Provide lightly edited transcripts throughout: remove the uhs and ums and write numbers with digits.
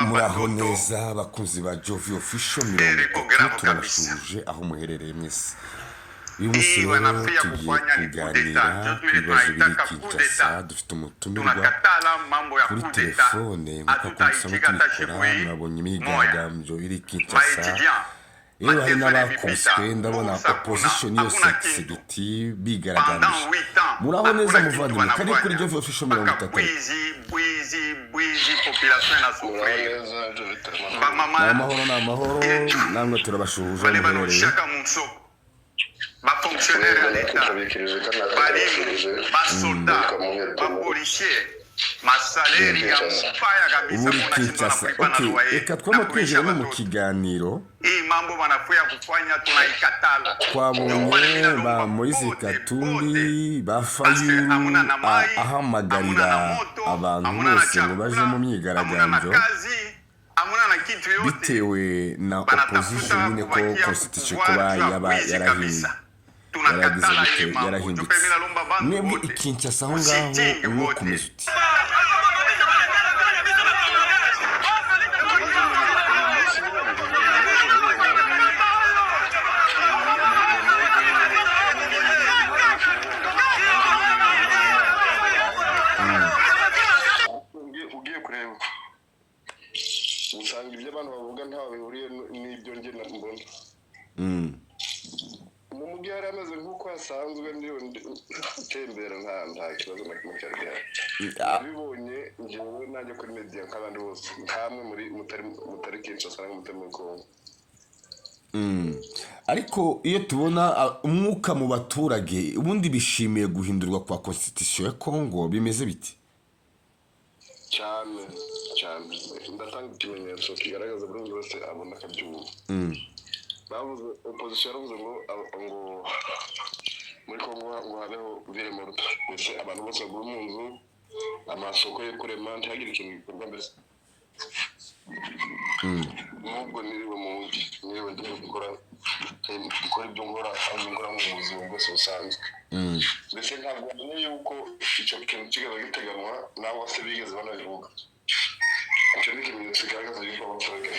muraho neza bakunzi ba Jovi Official 30 turabashuje aho muherereye mwese. Uyu munsi rero tugiye kuganira ku bibazo biri Kinshasa. Dufite umutumirwa kuri telefone nk'uko musanzwe tubikora. Mwabonye imyigaragambyo iri Kinshasa, yewe hari n'abakubiswe. Ndabona opposition yose executive bigaragambije. Muraho neza muvandimwe, kari kuri Jovi Official 30. Population na sofrir. Namahoro namwe turabashuje muherereye. Ba fonctionnaire de l'État, ba soldat, ba policier, ma salaire ya mpaya kabisa Kinshasa. Okay, reka twamutwinjira no mu kiganiro. Mambo banafuya kufanya tunaikatala. Twabonye ba Moise Katumbi ba Fayulu ahamagarira abantu bose ngo baje mu myigaragambyo bitewe na opposition nyine ko constitution kuba yarahindutse. Mwebwe Kinshasa aho ngaho uwo kumeze uti? Ugiye kureba usanga ibyo abantu bavuga ntaho bihuriye n'ibyo njye mbona. Mu mujyi hari ameze nk'uko hasanzwe utembera nta kibazo na kimwe cyari gihari. Nabibonye njyewe najya kuri media nk'abandi bose, nkamwe mutari Kinshasa cyangwa mutari muri Congo. Ariko iyo tubona umwuka mu baturage ubundi bishimiye guhindurwa kwa constitution ya Congo, bimeze biti? Cyane ndatanga ikimenyetso kigaragaza buri wese abona akabyumva. Bavuze opposition yaravuze ngo muri Congo ngo habeho ville morte, ndetse abantu bose bari mu nzu, amasoko yo kurema ntihagire ikintu gikorwa mbere. Nubwo niriwe mu mujyi niriwe ndi gukora ibyo nkora mu buzima bwose busanzwe. Mbese ntabwo mbona yuko icyo kintu kigaza giteganwa nabo se bigeze banabivuga. Icyo ni ikimenyetso kigaragaza yuko abaturage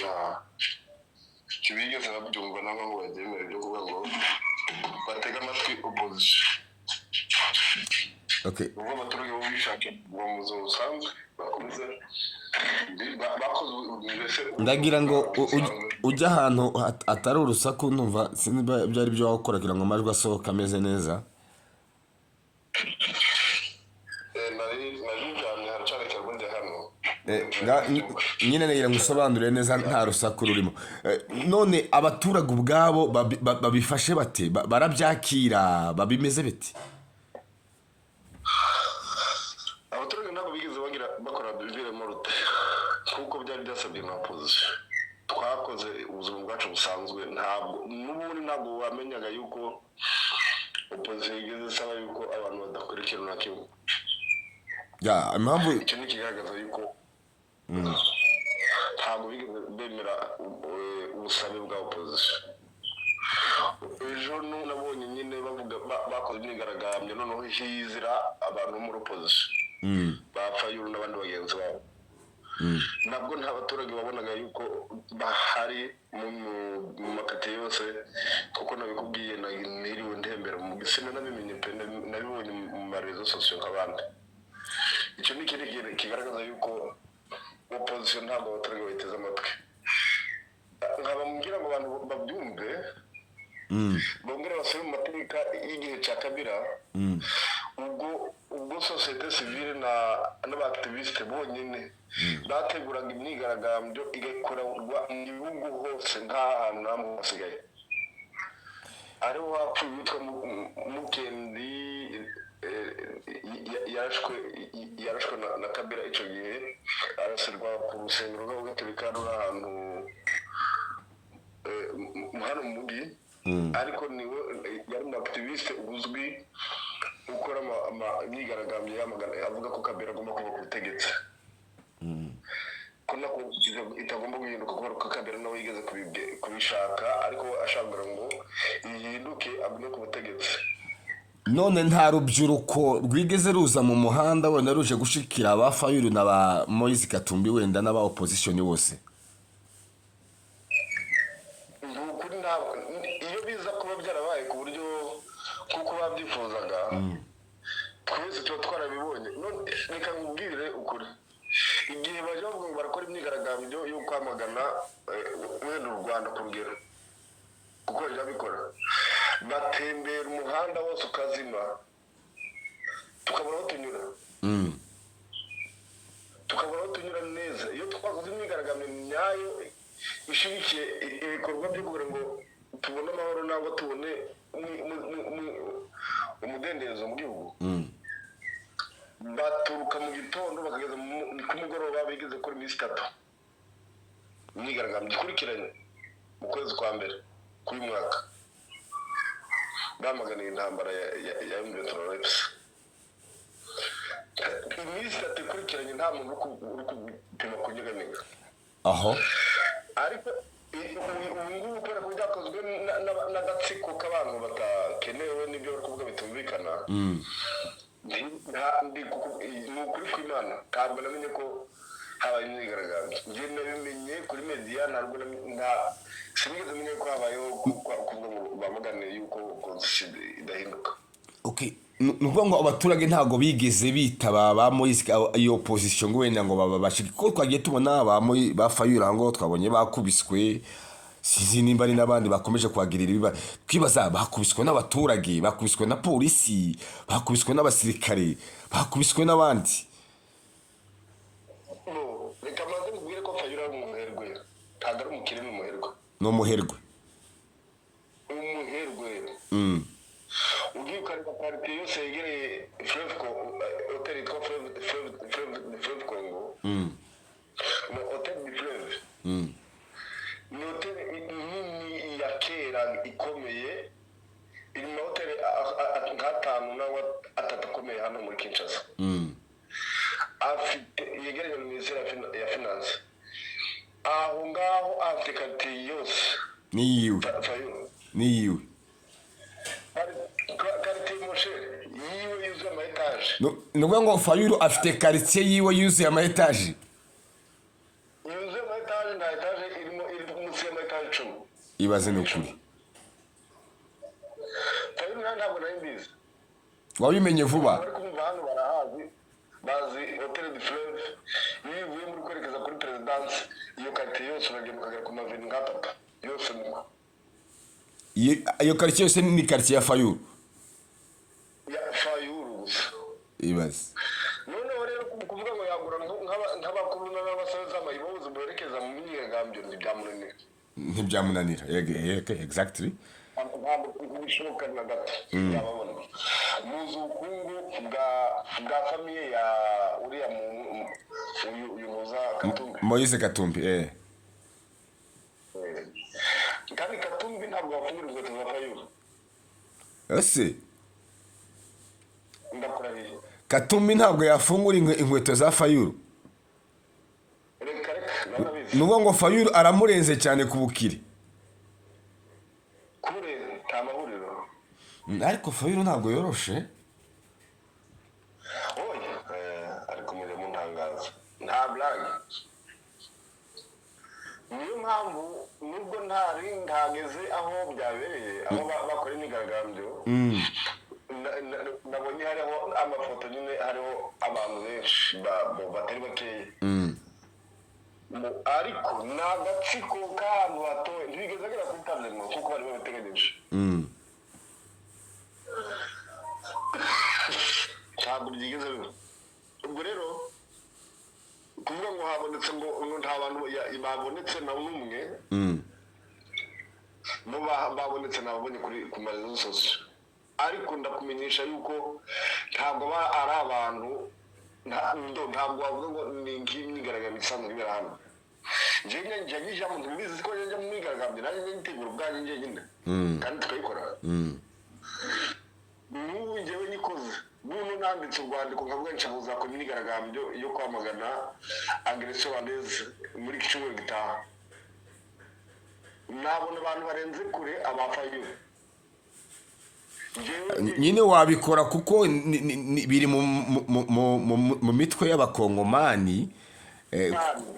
kibigeze babyumva nabo ngo bagemere ibyo kuvuga ngo batega amatwi opposition. Okay. Ubwo abaturage bo bishaka ngo mu buzima busanzwe bakomeze ndagira ngo ujya ahantu atari urusaku, numva sinba byari byo wakora kugira ngo amajwi asohoka ameze neza. Nyine nagira ngo usobanurire neza nta rusaku rurimo. None abaturage ubwabo babifashe bate? Barabyakira, babimeze bite? Abaturage ntabwo bigeze bakora ville morte kuko byari byasabye na opposition. Twakoze ubuzima bwacu busanzwe, ntabwo wamenyaga yuko opposition igeze isaba yuko abantu badakora ikintu na kimwe. Impamvu icyo ni kigaragaza yuko ntabwo bigeze bemera ubusabe bwa opposition. Ejo nabonye nyine bavuga bakoze imyigaragambyo, noneho hizira abantu muri opposition ba Fayulu n'abandi bagenzi babo. Nabwo nta baturage babonaga yuko bahari mu makate yose, kuko nabikubwiye niriwe ndembera mu gisina nabimenye pe nabibonye mu marezo sosiyo nk'abandi. Icyo ni ikintu kigaragaza yuko opposition ntabwo abaturage bayiteze amatwi. Nkabambwira ngo abantu babyumve, bongera basubire mu mateka y'igihe cya Kabila, ubwo societe civile n'abaactiviste bonyine bateguraga imyigaragambyo igakorwa mu gihugu hose, nta hantu namwe hasigaye. Ariho hapfuye witwa Mukendi yarashwe na Kabila icyo gihe, arasirwa ku rusengero rw'Abagatolika ruri ahantu hano mu mujyi. Ariko niwe yari mu activiste uzwi ukora imyigaragambyo avuga ko Kabila agomba kuva ku butegetsi, ko nako itagomba guhinduka kubera ko Kabila nawe yigeze kubishaka, ariko ashaka ngo ihinduke agume ku butegetsi. none nta rubyiruko rwigeze ruza mu muhanda wenda ruje gushikira aba Fayulu na ba Moise Katumbi wenda n'aba opposition bose. Ukuri ntabwo iyo biza kuba byarabaye ku buryo kuko babyifuzaga twese tuba twarabibonye. None reka nkubwire ukuri, igihe bajya barakora imyigaragambyo yo kwamagana wenda u Rwanda ku rugero kuko bajya bikora batembera umuhanda wose ukazima tukabona aho tunyura tukabona aho tunyura neza. Iyo twakoze imyigaragambyo nyayo ishigikiye ibikorwa byo kugira ngo tubone amahoro nangwa tubone umudendezo mu gihugu, baturuka mu gitondo bakageza ku mugoroba bigeze kuri minsi 3 imyigaragambyo ikurikiranye mu kwezi kwa mbere k'uyu mwaka bamaganiye intambara ya M23. Iminsi 3 ikurikiranye nta muntu uri gupima kunyeganyega aho ariko ubu kubera ko byakozwe n'agatsiko k'abantu batakenewe n'ibyo bari kuvuga bitumvikana. Ni ukuri kw'Imana ntabwo namenye ko habaye imyigaragambyo. Njye nabimenye kuri media, ntabwo sinigeze menya ko habayeho kuvuga ngo bamagane yuko constitution idahinduka. Okay, nuvuga ngo abaturage ntago bigeze bitaba ba Moise iyo opposition ngo wenda ngo babashike ko twagiye tubona ba Fayulu ngo twabonye bakubiswe, sizi nimba ari nabandi bakomeje kwagirira ibiba kwibaza bakubiswe n'abaturage, bakubiswe na polisi, bakubiswe n'abasirikare, bakubiswe n'abandi. Reka maze mbwire ko Fayulu ari umuherwe, ntabwo ari umukire n'umuherwe. No muherwe. Ugiye ukareba parite yose yegereye Fleuve Hotel yitwa Fleuve Congo, Hotel du Fleuve, ni hotel nini ya kera ikomeye, iri mu hotel nk'atanu nawe atatu akomeye hano muri Kinshasa. Afite yegereye Minisiteri ya Finance, aho ngaho afite karite yose ni yiwe karite moshe yiwe yuzuye ama etage. Nuvuga ngo Fayulu afite quartier yiwe yuzuye ama etage. Yuzuye ama etage, na etage iri munsi y'ama etage 10. Ibaze n'ukuri. Fayulu ntabwo nari mbizi. Wabimenye vuba. Bari kumva hano barahazi, bazi Hotel du Fleuve. Iyo uvuye muri kwerekeza kuri Presidence, iyo karite yose uragenda ukagera ku maveni nk'atatu yose muko. Iyo quartier yose ni quartier ya Fayulu. Ya Fayulu gusa. Ibaze. None rero kuvuga ngo yagura nk'abakuru n'abasaza amayibozo berekeza mu myigaragambyo ntibyamunanira. Exactly. Ntabwo bishoboka na gato. Yababona muzi ubukungu bwa famiye ya uriya uyu muza Katumbi, Moise Katumbi. kandi Katumbi ntabwo wafungura inkweto za Fayulu. Ese ndakurahiye Katumbi ntabwo yafungura inkweto za Fayulu. Reka nanabizi. Nuvuga ngo Fayulu aramurenze cyane ku bukire. Kure nta mahuriro. Ariko Fayulu ntabwo yoroshe. Ariko mujye muntangaza nta blague. Niyo mpamvu nubwo ntageze aho byabereye, aho bakora imyigaragambyo, nabonye hariho amafoto nyine, hariho abantu benshi batari bakeya, ariko ni agatsiko k'ahantu hatowe, ntibigeze agera kuri tablement kuko bari babiteganyije. Ntabwo byigeze biba. Ubwo rero kuvuga ngo habonetse ngo nta bantu babonetse na n'umwe, bo babonetse nabonye ku marezo sosiyo, ariko ndakumenyesha yuko ntabwo ari abantu, ntabwo wavuga ngo ni nk'imyigaragambyo isanzwe ibera hano. Njyewe njya mu ntubizi ko njya mu myigaragambyo, nanjye nyitegura ubwanjye njyenyine kandi tukayikora. N'ubu njyewe nyikoze, n'ubu nanditse urwandiko nkavuga nshaka kuzakora imyigaragambyo yo kwamagana agresiyo rwandaise muri iki cyumweru gitaha. Nabona abantu barenze kure aba Fayulu. nyine wabikora kuko biri mu mitwe y'abakongomani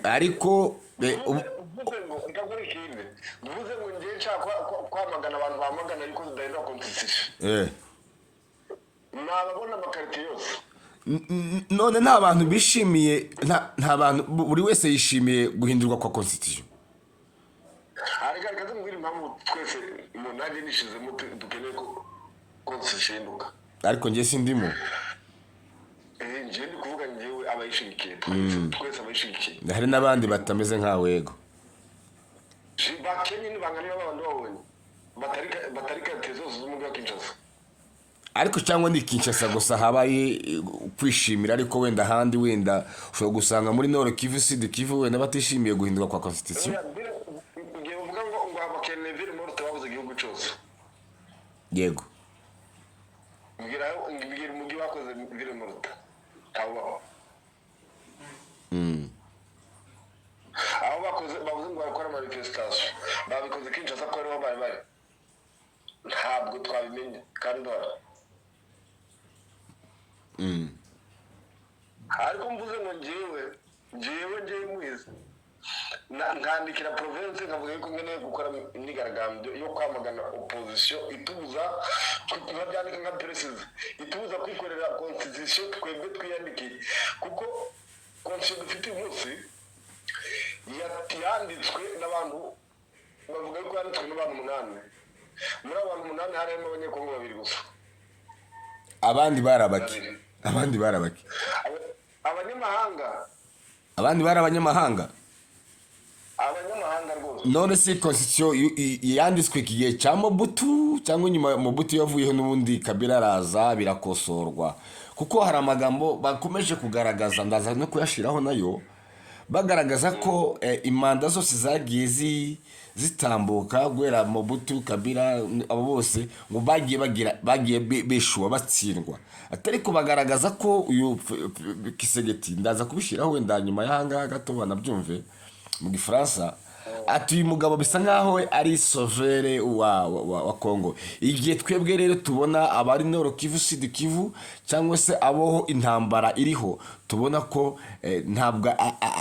ariko mvuze ngo ndakora ikindi mvuze ngo ngiye nshaka kwamagana abantu bamagana ariko zidahindura constitution nababona amakarite yose none nta bantu bishimiye nta bantu buri wese yishimiye guhindurwa kwa constitution ariko reka tumubwire impamvu twese nanjye nishizemo dukeneye ko constitution ihinduka ariko njye sindimo njye ndi kuvuga njyewe abayishigikiye twese abayishigikiye hari n'abandi batameze nkawe yego bakennye n'ibangana n'abandi babonye batari karite zose z'umujyi wa Kinshasa ariko cyangwa ni Kinshasa gusa habaye kwishimira ariko wenda ahandi wenda ushobora gusanga muri Nord Kivu Sud Kivu wenda batishimiye guhindurwa kwa constitution ngiye uvuga ngo abakeneye ville morte babuze igihugu cyose yego mbwira umujyi bakoze ville morte aho bavuze ngo bakora manifestation babikoze Kinshasa ko ariho bari ntabwo twabimenye kandi bara ariko mvuze ngo njyewe mwiza nkandikira province nkavuga yuko nkeneye gukora imyigaragambyo yo kwamagana opposition itubuza nkabyandika nka peresize itubuza kwikorera constitution twebwe twiyandikiye kuko constitution dufite uyu munsi yanditswe n'abantu bavuga yuko yanditswe n'abantu 8 muri abantu 8 harimo abanyekongo 2 gusa abandi barabaki abandi bari abanyamahanga rwose none si constitution yanditswe igihe cya Mobutu cyangwa nyuma Mobutu yavuyeho n'ubundi Kabila araza birakosorwa kuko hari amagambo bakomeje kugaragaza ndaza no kuyashiraho nayo bagaragaza ko imanda zose zagiye zitambuka guhera Mobutu Kabila abo bose ngo bagiye beshuwa batsindwa atari ko bagaragaza ko uyu Kisegeti ndaza kubishiraho wenda nyuma y'ahanga gato banabyumve mu Gifaransa ati uyu mugabo bisa nkaho ari sauveur wa Congo igihe twebwe rero tubona abari Nord Kivu Sud Kivu cyangwa se abo intambara iriho tubona ko ntabwo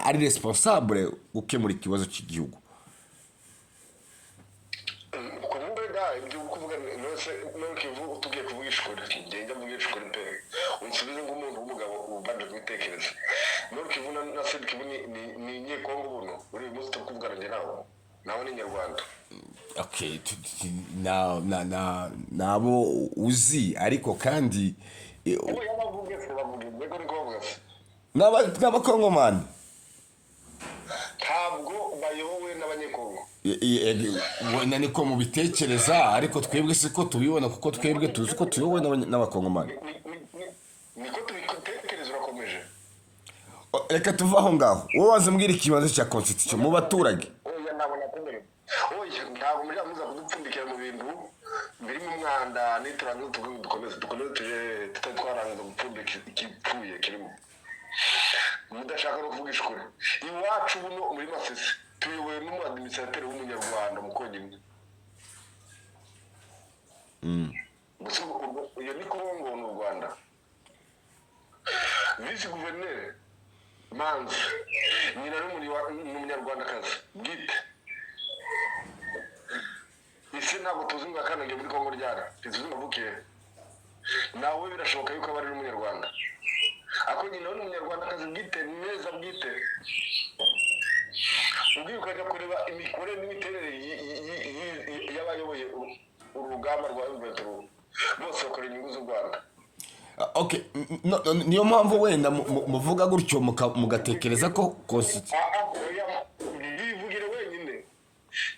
ari responsable gukemura ikibazo cy'igihugu ibyo kuvuga nose no Kivu tugiye kuvugishura ngenda mvugishura pe unsubize nk'umuntu w'umugabo ubanje kwitekereza no Kivu na Sud Kivu ni nye Kongo buno uri muzi tukuvugana nje nawe ni Nyarwanda okay nabo uzi ariko kandi n'abakongomani ntabwo bayobowe n'abanyekongo wenda niko mubitekereza ariko twebwe siko tubibona kuko twebwe tuzi ko tuyobowe n'abakongomani niko tubitekereza urakomeje reka tuva aho ngaho wowe waza mbwira ikibazo cya constitution mu baturage ntabwo muri muza kudupfundikira mu bintu birimo umwanda n'iturangiza dukomeze tutatwarangiza gupfundika ikipfuye kirimo mudashaka no kuvuga ishuri iwacu buno muri Masisi tuyobowe n'umuadministrateur w'umunyarwanda mu konyine gusa uyo ni Kongo n'u Rwanda vice gouverneur Manzi nyina n'umunyarwandakazi bwite isi ntabwo tuzi ngo akanage muri Kongo ryara tuzi mavukiye nawe birashoboka yuko abari n'umunyarwanda ako nyina n'umunyarwandakazi bwite neza bwite ugiye ukajya kureba imikorere n'imiterere y'abayoboye urugamba rwa M23 bose bakora inyungu z'u Rwanda okay niyo mpamvu wenda muvuga gutyo mugatekereza ko constitution bivugire wenyine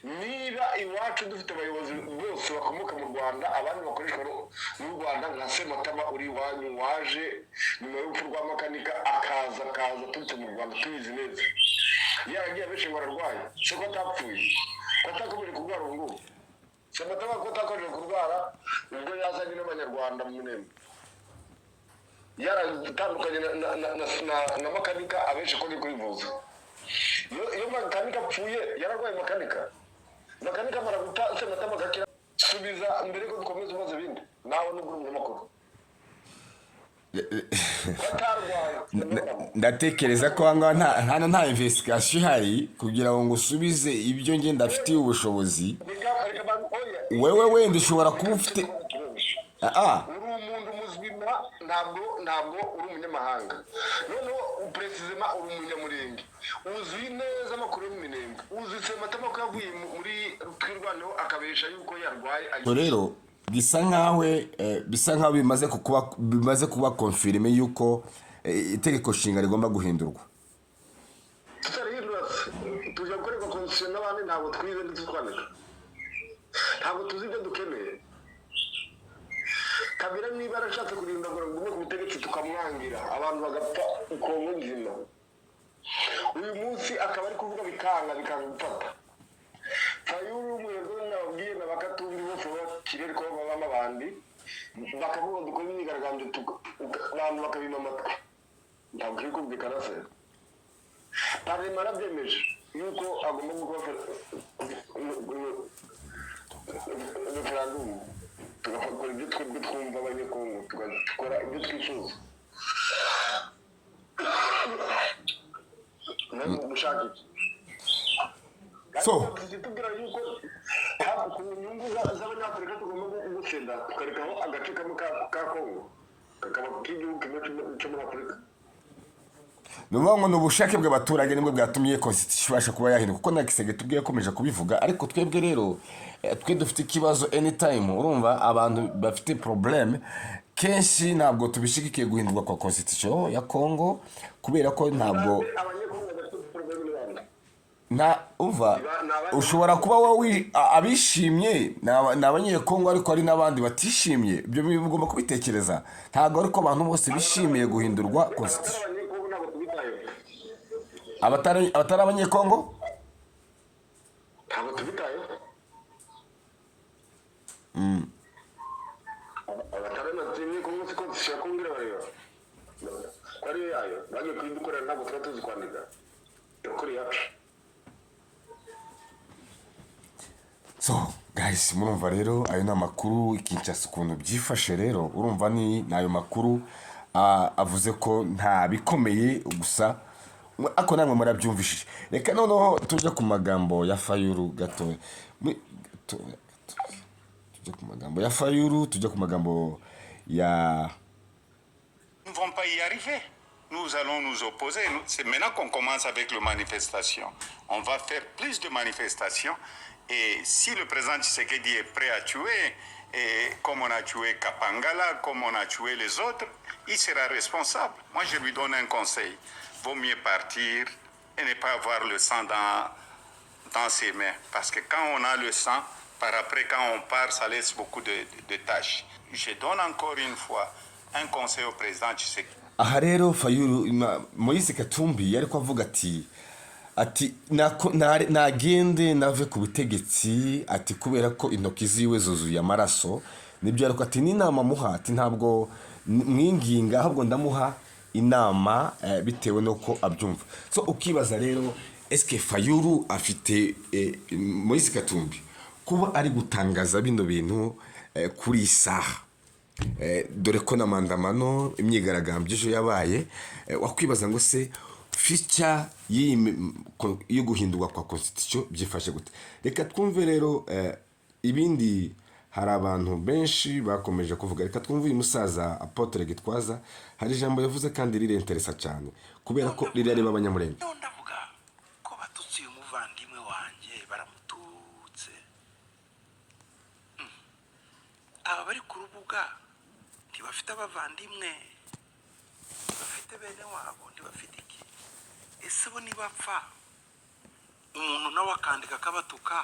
niba iwacu dufite abayobozi bose bakomoka mu Rwanda abandi bakoreshwa n'u Rwanda nka Sematama uri iwanyu waje nyuma y'urupfu rwa Makanika akaza turutse mu Rwanda tubizi neza yaragiye benshi ngo ararwaye se ko atapfuye ko atakomeje kurwara ubu Sematama ko atakomeje kurwara ubwo yazanye n'abanyarwanda mu Nembe yaratandukanye na Makanika abenshi ko kwivuza iyo Makanika apfuye yararwaye Makanika maraguta Sematama gakira subiza mbere ko dukomeza umaze ibindi nawe n'ubwo umunyamakuru ndatekereza ko hano nta investigation ihari kugira ngo usubize ibyo nge ndafitiye ubushobozi. Wewe wenda ushobora kuba ufite uri umuntu muzima ntabwo uri umunyamahanga noneho precisement uri umunyamurenge uzi neza amakuru y'Iminembwe uzi sematama ko yavuye muri Rwanda akabesha yuko yarwaye rero bisa nkaho bimaze kuba confirme yuko itegeko nshinga rigomba guhindurwa. tutarihindura tujya gukorerwa constitution n'abandi ntabwo twize ntitwandika ntabwo tuzi ibyo dukeneye. Kabira niba arashatse kurinda ngo ngume ku butegetsi tukamwangira abantu bagapfa ukongo nzima uyu munsi akaba ari kuvuga bikanga gufata Fayulu umurego nababwiye na bakatumbi bose bakirere ko baba abandi bakavuga dukora imyigaragambyo abantu bakabima amatwi ntabwo kiri kumvikana se parlement arabyemeje yuko agomba gukora referendum tugakora ibyo twumva abanyekongo tugakora ibyo twifuza ntabwo dushaka iki tubwira yuko ku nyungu z'abanyafurika tugomba gusenda tukarekaho agace kamwe ka kongo kakaba k'igihugu kimwe cyo muri afurika. Ni ukuvuga ngo ni ubushake bw'abaturage nibwo bwatumye constitution ibasha kuba yahinduka kuko na Kisege tubwiye yakomeje kubivuga ariko twebwe rero twe dufite ikibazo anytime urumva abantu bafite problème kenshi ntabwo tubishigikiye guhindurwa kwa constitution ya Congo kubera ko ntabwo ushobora kuba wowe abishimye ni abanyekongo ariko hari n'abandi batishimye ibyo bigomba kubitekereza ntabwo ariko abantu bose bishimiye guhindurwa constitution. Abatari abanyekongo ntabwo tubitaye abatari abanyekongo siko dushaka kumbwira bareba ko ari yayo bagiye kuyidukorera ntabwo tuba tuzi kwandika yakore yacu. So guys murumva rero ayo ni amakuru Kinshasa ukuntu byifashe rero urumva ni ayo makuru avuze ko nta bikomeye gusa ako namwe murabyumvishije. Reka noneho tujya ku magambo ya Fayulu gato tujya ku magambo ya Fayulu tujya ku magambo ya Nous ne vont pas y arriver. Nous allons nous opposer. C'est maintenant qu'on commence avec les manifestations. On va faire plus de manifestations. Et si le président Tshisekedi est prêt à tuer, et comme on a tué Kapangala, comme on a tué les autres, il sera responsable. Moi, je lui donne un conseil. Vaut mieux partir et ne pas avoir le sang dans ses mains. Parce que quand on a le sang, par après, quand on part, ça laisse beaucoup de tâches. Je donne encore une fois un conseil au président Tshisekedi. Aha rero Fayulu Moise Katumbi yariko avuga ati nagende nave ku butegetsi ati kubera ko intoki ziwe zuzuye amaraso nibyo ariko ati n'inama muha ati ntabwo mwinginga ahubwo ndamuha inama bitewe nuko abyumva. So ukibaza rero eske Fayulu afite Moise Katumbi kuba ari gutangaza bino bintu kuri isaha dore ko na mandamano imyigaragambyo ejo yabaye wakwibaza ngo se future yo guhindurwa kwa constitution byifashe gute. Reka twumve rero ibindi hari abantu benshi bakomeje kuvuga. Reka twumve uyu musaza Apotre Gitwaza hari ijambo yavuze kandi rire interesa cyane kubera ko rirareba abanyamurenge. Ndavuga ko batutsi umuvandimwe wanje baramututse aba bari ku rubuga ntibafite abavandimwe bafite bene wabo ntibafite iki ese bo nibapfa umuntu nawe akandika akabatuka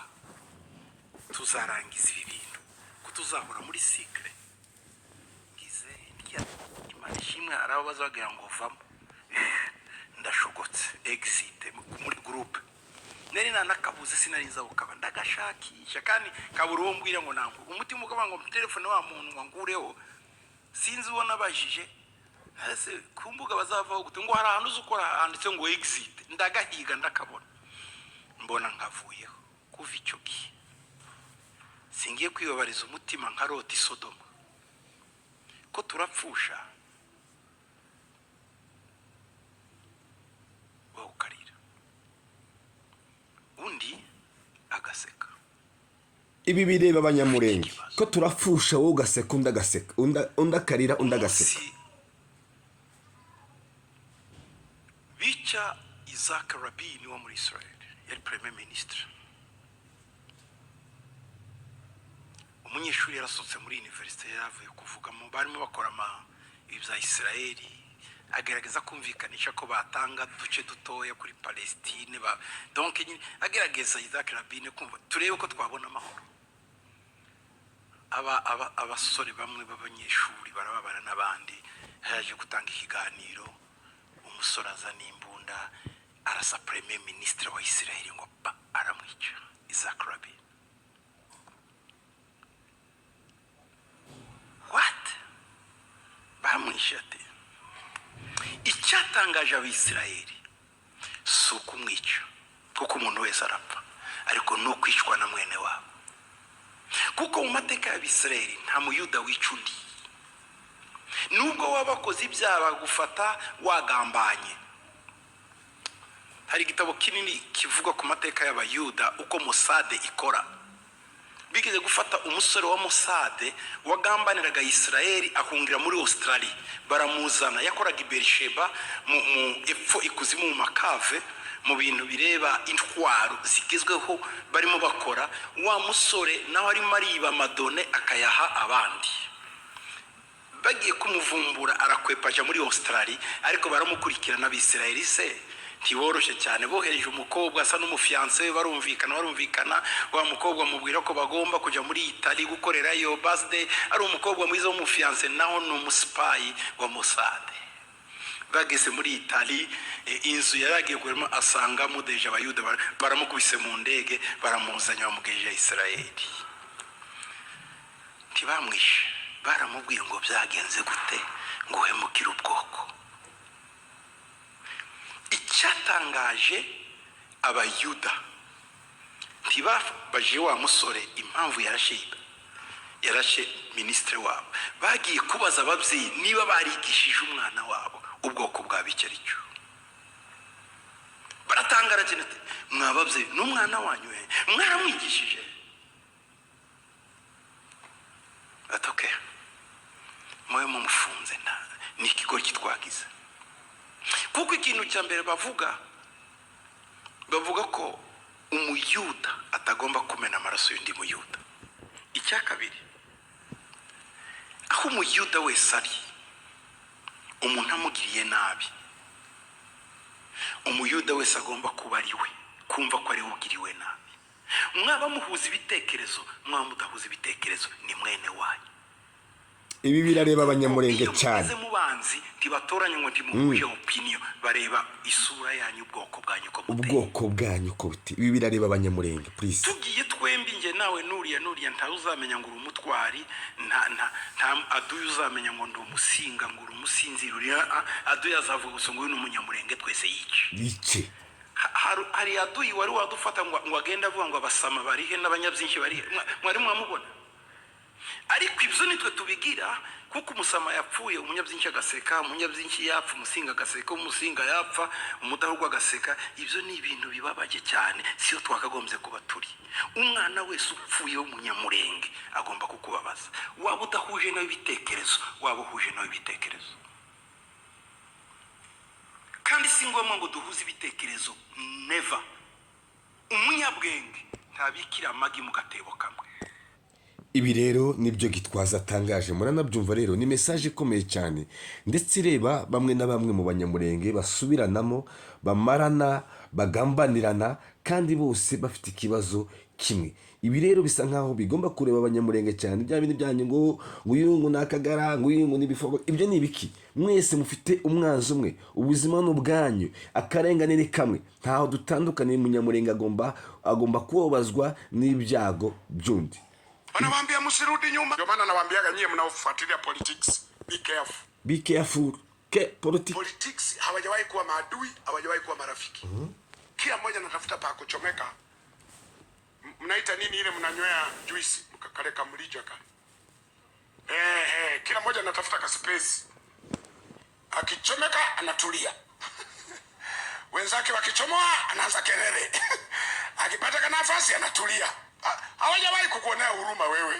tuzarangiza ibi bintu ko tuzahora muri cycle ngize ndya Imana ishimwe hari abo bazagira ngo vamo ndashogotse exit muri groupe nari nanakabuze sinariza ukaba ndagashakisha kandi kabura uwo mbwira ngo nangu umutima ukaba ngo telefone wa muntu wangureho sinzi ubona bajije ese kumbuga bazavaho gute ngo hari ahantu uzukora handitse ngo exit ndagahiga ndakabona mbona nkavuyeho kuva icyo gihe singiye kwibabariza umutima nka Loti Sodoma ko turapfusha bawukarira undi agaseka. Ibi bireba abanyamurenge ko turapfusha wowe ugaseka undi agaseka, undi akarira undi agaseka. Bica Isaac Rabin wo muri Israel, yari premier ministre. Umunyeshuri yarasutse muri universite yavuye kuvugamo, barimo bakora ibya Israeli, agerageza kumvikanisha ko batanga duce dutoya kuri Palestine donc agerageza Isaac Rabin kumva turebe ko twabona amahoro. Abasore bamwe b'abanyeshuri barababara n'abandi, yaje gutanga ikiganiro, umusore azana imbunda arasa premier ministre wa Israel ngo aramwica Isaac Rabin. What? Bamwishe ate? Icyatangaje abisirayeli si ukumwica kuko umuntu wese arapfa, ariko ni ukwicwa na mwene wabo. Kuko mu mateka y'abisirayeli nta muyuda wica undi, nubwo wabakoze ibyaha gufata wagambanye. Hari igitabo kinini kivuga ku mateka y'abayuda uko Mossad ikora. Bigeze gufata umusore wa Mossad wagambaniraga Israeli ahungira muri Australia, baramuzana, yakoraga i Beersheba mu epfo ikuzimu mu makave, mu bintu bireba intwaro zigezweho barimo bakora. Wa musore naho arimo ariba amadone akayaha abandi. Bagiye kumuvumbura arakwepaja muri Australia, ariko baramukurikirana abisirayeli se ntiboroshe cyane. Bohereje umukobwa asa n'umufiance we, barumvikana. Wa mukobwa mubwira ko bagomba kujya muri Italy gukorera iyo birthday. Ari umukobwa mwiza w'umufiance, naho ni umuspy wa Mossad. Bageze muri Italy, inzu yaragiye kurema asanga mudeje abayuda, baramukubise mu ndege, baramuzanya bamugejeje Israeli. Ntibamwishe, baramubwiye ngo byagenze gute ngo uhemukire ubwoko. Icyatangaje abayuda ntibabaje wa musore impamvu yarashe ministre wabo. Bagiye kubaza ababyeyi niba barigishije umwana wabo ubwoko bwa bicyaricyo. Baratangara cyane, mwababyeyi n'umwana wanyu mwaramwigishije? Atoke mwe mumufunze, ni ikigori kitwagize. Kuko ikintu cya mbere bavuga ko umuyuda atagomba kumena amaraso y'undi muyuda. Icya kabiri, aho umuyuda wese ari, umuntu amugiriye nabi, umuyuda wese agomba kuba ari we, kumva ko ari we ugiriwe nabi. Mwaba muhuza ibitekerezo, mwaba mudahuza ibitekerezo, ni mwene wanyu. Ibi birareba abanyamurenge cyane. Mu banzi ntibatoranye ngo ntimuhuje opinion, bareba isura yanyu, ubwoko bwanyu ko muteye. Ubwoko bwanyu ko buti. Ibi birareba abanyamurenge, please. Tugiye twembi nge nawe nuriya nta uzamenya ngo urumutwari, nta aduye uzamenya ngo ndi umusinga ngo urumusinzirira. Aduye azavuga gusa ngo uyu n'umunyamurenge twese yice. Hari aduye wari wadufata ngo agenda avuga ngo abasama barihe n'abanyabyinshi barihe, mwari mwamubona. Ariko ibyo nitwe tubigira, kuko umusama yapfuye umunyabyinshi agaseka, umunyabyinshi yapfa umusinga agaseka, umusinga yapfa umudahugwa agaseka. Ibyo ni ibintu bibabaje cyane, siyo twakagombye kuba turi. Umwana wese upfuye w'umunyamurenge agomba kukubabaza, waba udahuje nawe ibitekerezo, waba uhuje nawe ibitekerezo. Kandi si ngombwa ngo duhuze ibitekerezo, never. Umunyabwenge ntabikira amagi mu gatebo kamwe. Ibi rero nibyo Gitwaza atangaje, muranabyumva rero, ni message ikomeye cyane. Ndetse ireba bamwe na bamwe mu banyamurenge basubiranamo, bamarana, bagambanirana, kandi bose bafite ikibazo kimwe. Ibi rero bisa nkaho bigomba kureba abanyamurenge cyane, bya bindi byanyu ngo uyu ngo nakagara, ngo uyu ngo nibifogo. Ibyo ni ibiki? Mwese mufite umwanzi umwe, ubuzima n'ubwanyu, akarenganire kamwe. Ntaho dutandukaniye. Umunyamurenge agomba kubabazwa n'ibyago byundi. Wanawambia msirudi nyuma. Ndio maana nawaambiaga nyie mnaofuatilia politics, be careful. Be careful. Politics hawajawahi kuwa maadui, hawajawahi kuwa marafiki. Kila mmoja anatafuta pa kuchomeka mnaita nini ile mnanywea juice kale kamlija kale. Kila mmoja anatafuta ka space. Akichomeka anatulia. Wenzake wakichomoa anaanza kelele. Akipata nafasi anatulia. Hawajawahi kukuonea huruma wewe.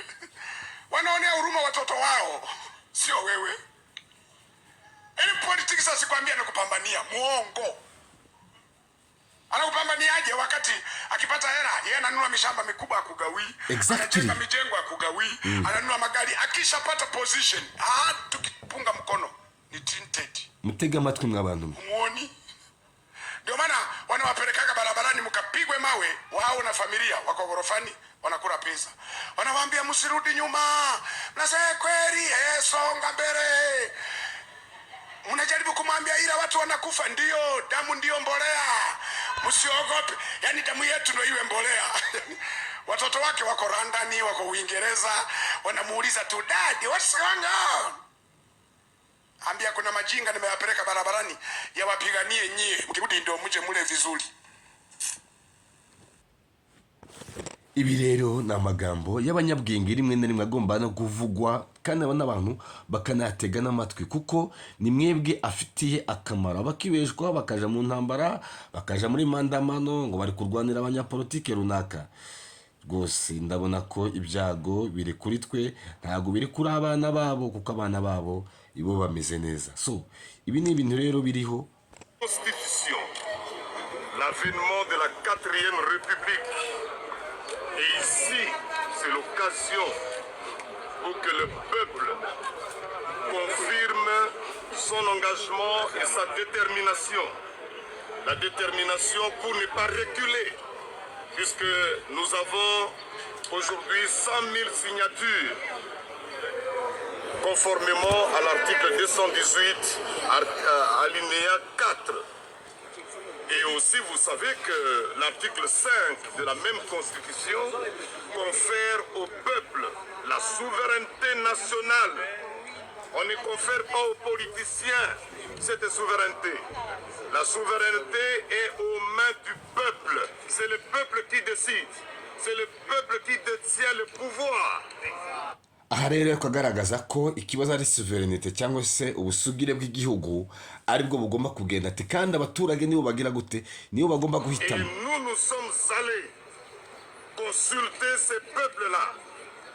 Wanaonea huruma watoto wao, sio wewe. Politics asikwambia anakupambania, muongo. Anakupambaniaje wakati akipata hela, yeye ananunua mishamba mikubwa akugawi, anajenga mijengo akugawi, ananunua magari, akishapata position, tukipunga mkono ni tinted. Mtega matwi mwabantu. Muoni? Ndio maana wanawapelekaga barabarani mkapigwe mawe, wao na familia wako gorofani wanakula pesa. Wanawaambia msirudi nyuma. Mnasema kweli, songa mbele. Unajaribu kumwambia ila watu wanakufa, ndio, damu ndio mbolea. Msiogope. Yaani damu yetu ndio iwe mbolea. Watoto wake wako London, wako Uingereza, wanamuuliza tu, "Dad, what's going on?" Ambia kuna majinga nimewapeleka barabarani ya wapiganie nyie. Mkirudi ndio mje mule vizuri. Ibi rero ni amagambo y'abanyabwenge rimwe na rimwe agomba no kuvugwa kandi n'abantu bakanatega n'amatwi kuko ni mwebwe afitiye akamaro. Abakibeshwa bakaja mu ntambara, bakaja muri mandamano ngo bari kurwanira abanyapolitike runaka. Rwose ndabona ko ibyago biri kuri twe, ntago biri kuri abana babo kuko abana babo ibo bameze neza. So ibi ni ibintu rero biriho. Constitution, l'avènement de la 4e République. Et ici, c'est l'occasion pour que le peuple confirme son engagement et sa détermination. La détermination pour ne pas reculer, puisque nous avons aujourd'hui 100 000 signatures, conformément à l'article 218, alinéa 4. Et aussi, vous savez que l'article 5 de la même Constitution confère au peuple la souveraineté nationale. On ne confère pas aux politiciens cette souveraineté. La souveraineté est aux mains du peuple. C'est le peuple qui décide. C'est le peuple qui détient le pouvoir. Aha rero kagaragaza ko ikibazo ari sovereignty cyangwa se ubusugire bw'igihugu aribwo bugomba kugenda ati kandi abaturage nibo bagira gute nibo bagomba guhitamo. Nous sommes allés consulter ces peuples-là.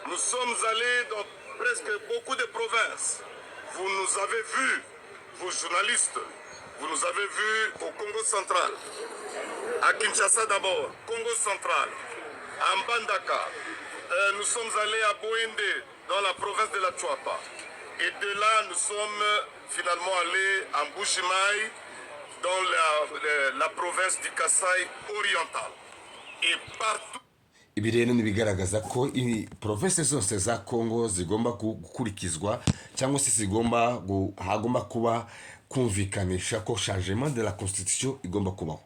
Nous sommes allés dans presque beaucoup de provinces. Vous nous avez vus, vous journalistes, vous nous avez vus au Congo central, à Kinshasa d'abord, Congo central, à Mbandaka. Nous sommes allés à Boende, dans la province de la Chuapa. Et de là, nous sommes finalement allés à Mbujimaï, dans la province du Kasaï oriental. Et partout. Ibi rero nibigaragaza ko province zose za Congo zigomba gukurikizwa cyangwa se hagomba kuba kumvikanisha ko changement de la constitution igomba kubaho.